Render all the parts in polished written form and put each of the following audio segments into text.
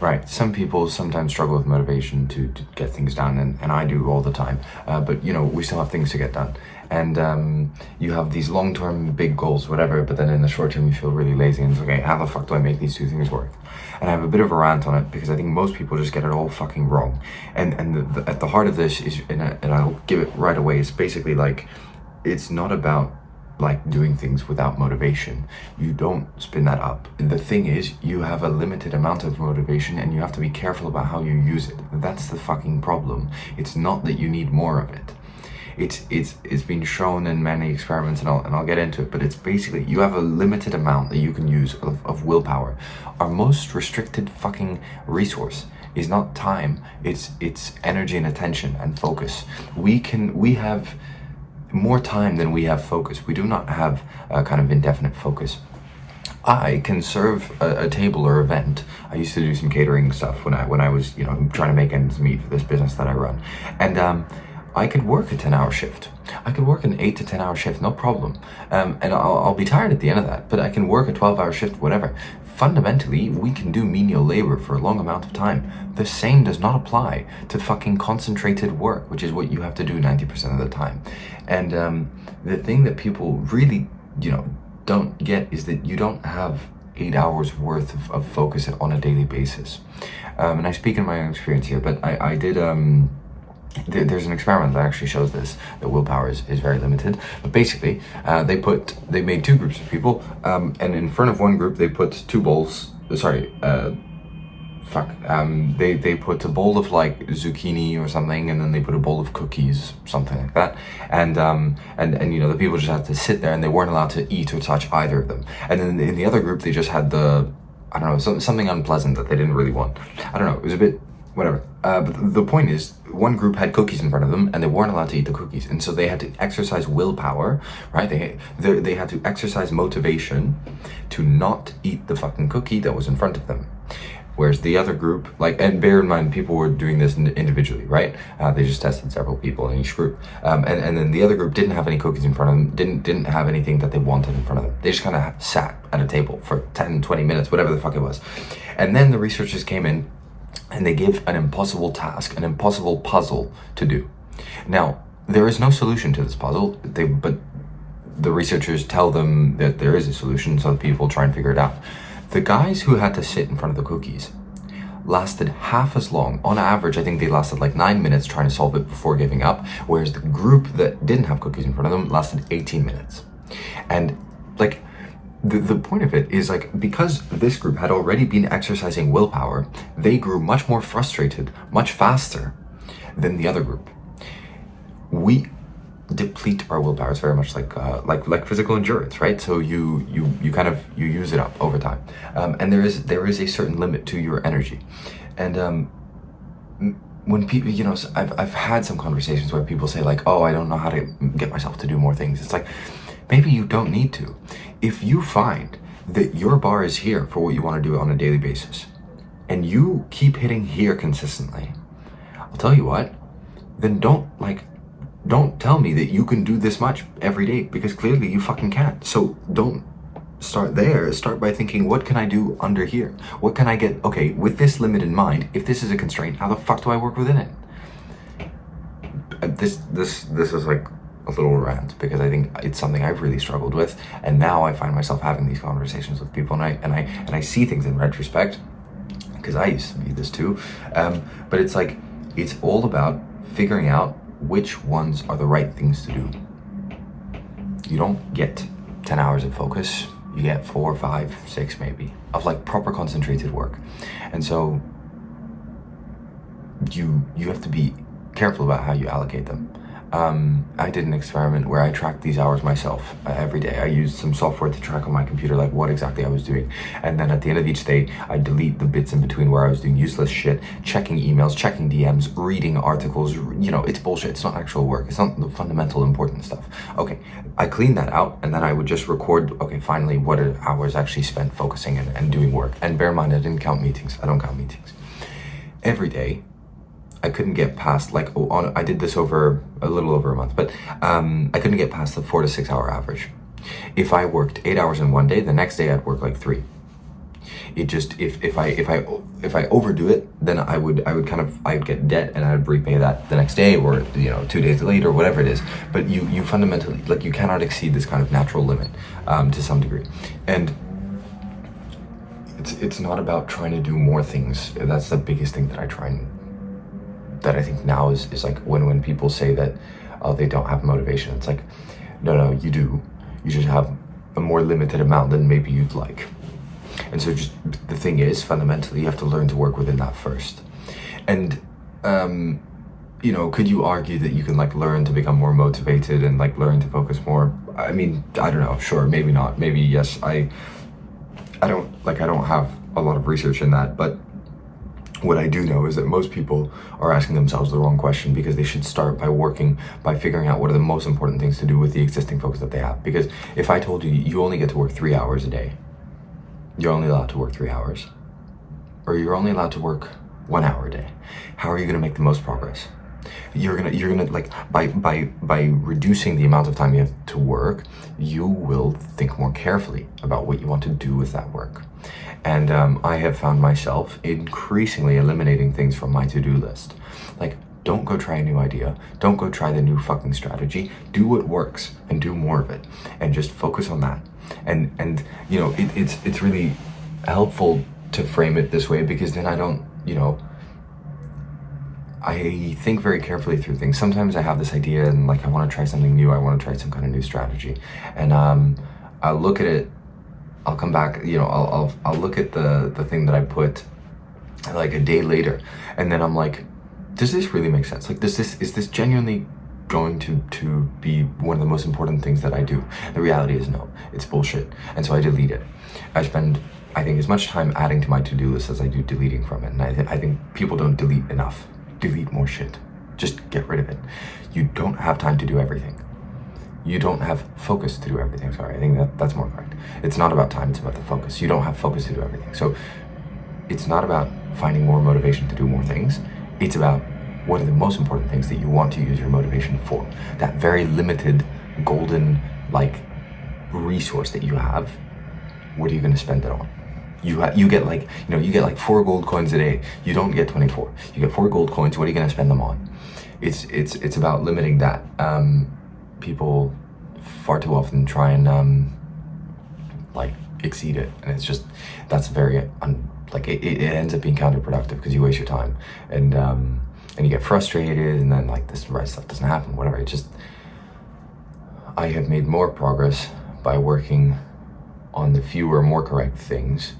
Right. Some people sometimes struggle with motivation to get things done, and I do all the time. But we still have things to get done. And you have these long-term big goals, whatever, but then in the short term you feel really lazy and it's okay, how the fuck do I make these two things work? And I have a bit of a rant on it because I think most people just get it all fucking wrong. And at the heart of this is, and I'll give it right away, it's basically like, it's not about like doing things without motivation. You don't spin that up. The thing is, you have a limited amount of motivation and you have to be careful about how you use it. That's the fucking problem. It's not that you need more of it. It's been shown in many experiments, and I'll get into it, but it's basically you have a limited amount that you can use of willpower. Our most restricted fucking resource is not time, it's energy and attention and focus. We have more time than we have focus. We do not have a kind of indefinite focus. I can serve a table or event. I used to do some catering stuff when I was trying to make ends meet for this business that I run, and I could work a 10-hour shift. I could work an 8 to 10 hour shift, no problem. And I'll be tired at the end of that, but I can work a 12-hour shift, whatever. Fundamentally, we can do menial labor for a long amount of time. The same does not apply to fucking concentrated work, which is what you have to do 90% of the time. And the thing that people really, don't get is that you don't have 8 hours worth of focus on a daily basis. And I speak in my own experience here, but I did... There's an experiment that actually shows this, that willpower is very limited. But basically, they made two groups of people, and in front of one group they put two bowls. They put a bowl of like zucchini or something, and then they put a bowl of cookies, something like that. And the people just had to sit there, and they weren't allowed to eat or touch either of them. And then in the other group, they just had something unpleasant that they didn't really want. I don't know. It was a bit. Whatever. But the point is, one group had cookies in front of them, and they weren't allowed to eat the cookies, and so they had to exercise willpower, right? They had to exercise motivation to not eat the fucking cookie that was in front of them. Whereas the other group, and bear in mind, people were doing this individually, right? They just tested several people in each group, and then the other group didn't have any cookies in front of them, didn't have anything that they wanted in front of them. They just kind of sat at a table for 10, 20 minutes, whatever the fuck it was. And then the researchers came in, and they give an impossible task, an impossible puzzle to do. Now, there is no solution to this puzzle, but the researchers tell them that there is a solution, so people try and figure it out. The guys who had to sit in front of the cookies lasted half as long. On average, I think they lasted like 9 minutes trying to solve it before giving up, whereas the group that didn't have cookies in front of them lasted 18 minutes. And the point of it is because this group had already been exercising willpower, they grew much more frustrated, much faster than the other group. We deplete our willpower. It's very much like physical endurance, right? So you use it up over time, and there is a certain limit to your energy, and when people, I've had some conversations where people say oh, I don't know how to get myself to do more things. It's like, maybe you don't need to. If you find that your bar is here for what you want to do on a daily basis, and you keep hitting here consistently, I'll tell you what, then don't tell me that you can do this much every day, because clearly you fucking can't. So don't start there. Start by thinking, what can I do under here? What can I get, okay, with this limit in mind, if this is a constraint, how the fuck do I work within it? This is like a little rant, because I think it's something I've really struggled with, and now I find myself having these conversations with people, and I see things in retrospect, because I used to be this too, but it's all about figuring out which ones are the right things to do. You don't get 10 hours of focus, you get 4, 5, 6 maybe of proper concentrated work, and so you have to be careful about how you allocate them. I did an experiment where I tracked these hours myself every day. I used some software to track on my computer what exactly I was doing, and then at the end of each day I delete the bits in between where I was doing useless shit, checking emails, checking DMs, reading articles. It's bullshit. It's not actual work. It's not the fundamental important stuff. Okay, I cleaned that out, and then I would just record, okay, finally what are hours actually spent focusing and doing work. And bear in mind, I didn't count meetings. I don't count meetings. Every day I couldn't get past I did this over a little over a month, but I couldn't get past the 4 to 6 hour average. If I worked 8 hours in one day, the next day I'd work 3. It just, if I overdo it, then I'd get debt and I'd repay that the next day, or 2 days later, or whatever it is. But you fundamentally, like, you cannot exceed this kind of natural limit to some degree. And it's not about trying to do more things. That's the biggest thing that I think now is like when people say that, oh, they don't have motivation. It's like, no, you do. You just have a more limited amount than maybe you'd like. And so just the thing is, fundamentally, you have to learn to work within that first. And could you argue that you can like learn to become more motivated and like learn to focus more? I mean, I don't know, sure, maybe not, maybe yes. I don't have a lot of research in that, but what I do know is that most people are asking themselves the wrong question, because they should start by figuring out what are the most important things to do with the existing focus that they have. Because if I told you you only get to work 3 hours a day, you're only allowed to work 3 hours, or you're only allowed to work 1 hour a day, how are you going to make the most progress? You're gonna like, by reducing the amount of time you have to work, you will think more carefully about what you want to do with that work. And I have found myself increasingly eliminating things from my to-do list. Like, don't go try a new idea. Don't go try the new fucking strategy. Do what works and do more of it, and just focus on that. And it's really helpful to frame it this way, because then I don't, I think very carefully through things. Sometimes I have this idea and like I want to try something new. I want to try some kind of new strategy, and I'll look at it. I'll come back. I'll look at the thing that I put like a day later, and then I'm like, does this really make sense? Like, is this genuinely going to be one of the most important things that I do? The reality is no, it's bullshit, and so I delete it. I spend, I think, as much time adding to my to-do list as I do deleting from it, and I think people don't delete enough. Delete more shit. Just get rid of it. You don't have time to do everything. You don't have focus to do everything. Sorry, I think that's more correct. It's not about time, it's about the focus. You don't have focus to do everything. So it's not about finding more motivation to do more things. It's about what are the most important things that you want to use your motivation for. That very limited golden like resource that you have, what are you going to spend it on? You get like 4 gold coins a day. You don't get 24. You get 4 gold coins. What are you going to spend them on? It's about limiting that. People far too often try and like exceed it, and it's just, that's very it ends up being counterproductive, because you waste your time, and you get frustrated, and then like this right stuff doesn't happen, whatever. It just, I have made more progress by working on the fewer, more correct things,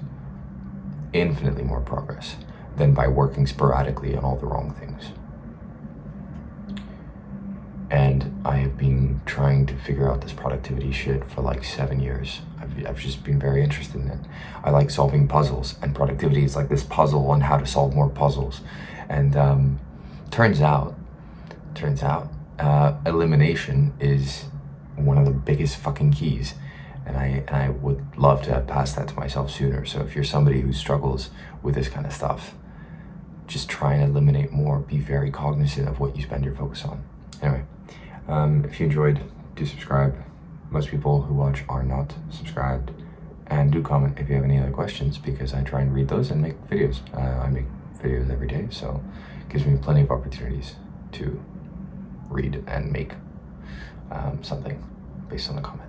infinitely more progress, than by working sporadically on all the wrong things. And I have been trying to figure out this productivity shit for like 7 years. I've just been very interested in it. I like solving puzzles, and productivity is like this puzzle on how to solve more puzzles. And turns out, elimination is one of the biggest fucking keys. And I would love to have passed that to myself sooner. So if you're somebody who struggles with this kind of stuff, just try and eliminate more. Be very cognizant of what you spend your focus on. Anyway, if you enjoyed, do subscribe. Most people who watch are not subscribed. And do comment if you have any other questions, because I try and read those and make videos. I make videos every day, so it gives me plenty of opportunities to read and make something based on the comment.